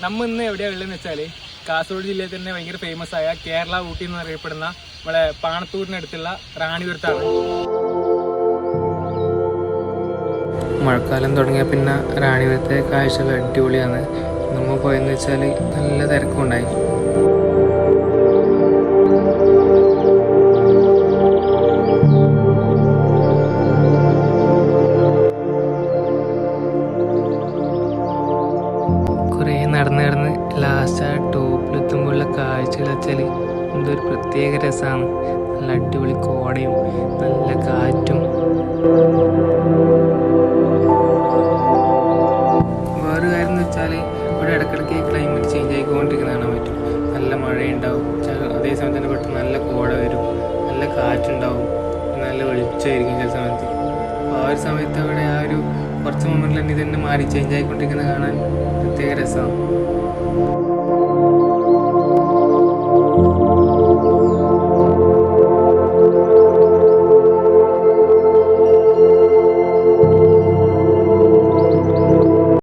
നമ്മൾ ഇന്ന് എവിടെയാണ് ഉള്ളതെന്ന് വെച്ചാൽ കാസർഗോഡ് ജില്ലയിൽ തന്നെ ഭയങ്കര ഫേമസ് ആയ കേരള ഊട്ടി എന്ന് അറിയപ്പെടുന്ന നമ്മളെ പാണത്തൂരിനടുത്തുള്ള റാണിപുരത്താണ്. മഴക്കാലം തുടങ്ങിയ പിന്നെ റാണിപുരത്തെ കാഴ്ചകൾ അടിപൊളിയാണ്. നമ്മൾ പോയെന്ന് വെച്ചാൽ നല്ല തിരക്കുണ്ടായി. കുറേ നടന്ന് ലാസ്റ്റ് ആ ടോപ്പിലെത്തുമ്പോഴുള്ള കാഴ്ചകൾ വെച്ചാൽ എന്തൊരു പ്രത്യേക രസമാണ്. നല്ല അടിപൊളി കോടയും നല്ല കാറ്റും. വേറൊരു കാര്യം എന്ന് വെച്ചാൽ ഇവിടെ ഇടയ്ക്കിടയ്ക്ക് ക്ലൈമറ്റ് ചേഞ്ച് ആയിക്കൊണ്ടിരിക്കുന്ന കാണാൻ പറ്റും. നല്ല മഴയുണ്ടാവും, അതേസമയത്ത് തന്നെ പെട്ടെന്ന് നല്ല കോട വരും, നല്ല കാറ്റുണ്ടാവും, നല്ല വെളിച്ചമായിരിക്കും ചില സമയത്ത്. അപ്പോൾ ആ ഒരു സമയത്ത് അവിടെ ആ ഒരു കുറച്ച് മൊമെൻറ്റിൽ തന്നെ ഇതന്നെ മാറി ചേഞ്ച് ആയിക്കൊണ്ടിരിക്കുന്നത് കാണാൻ പ്രത്യേക രസമാണ്.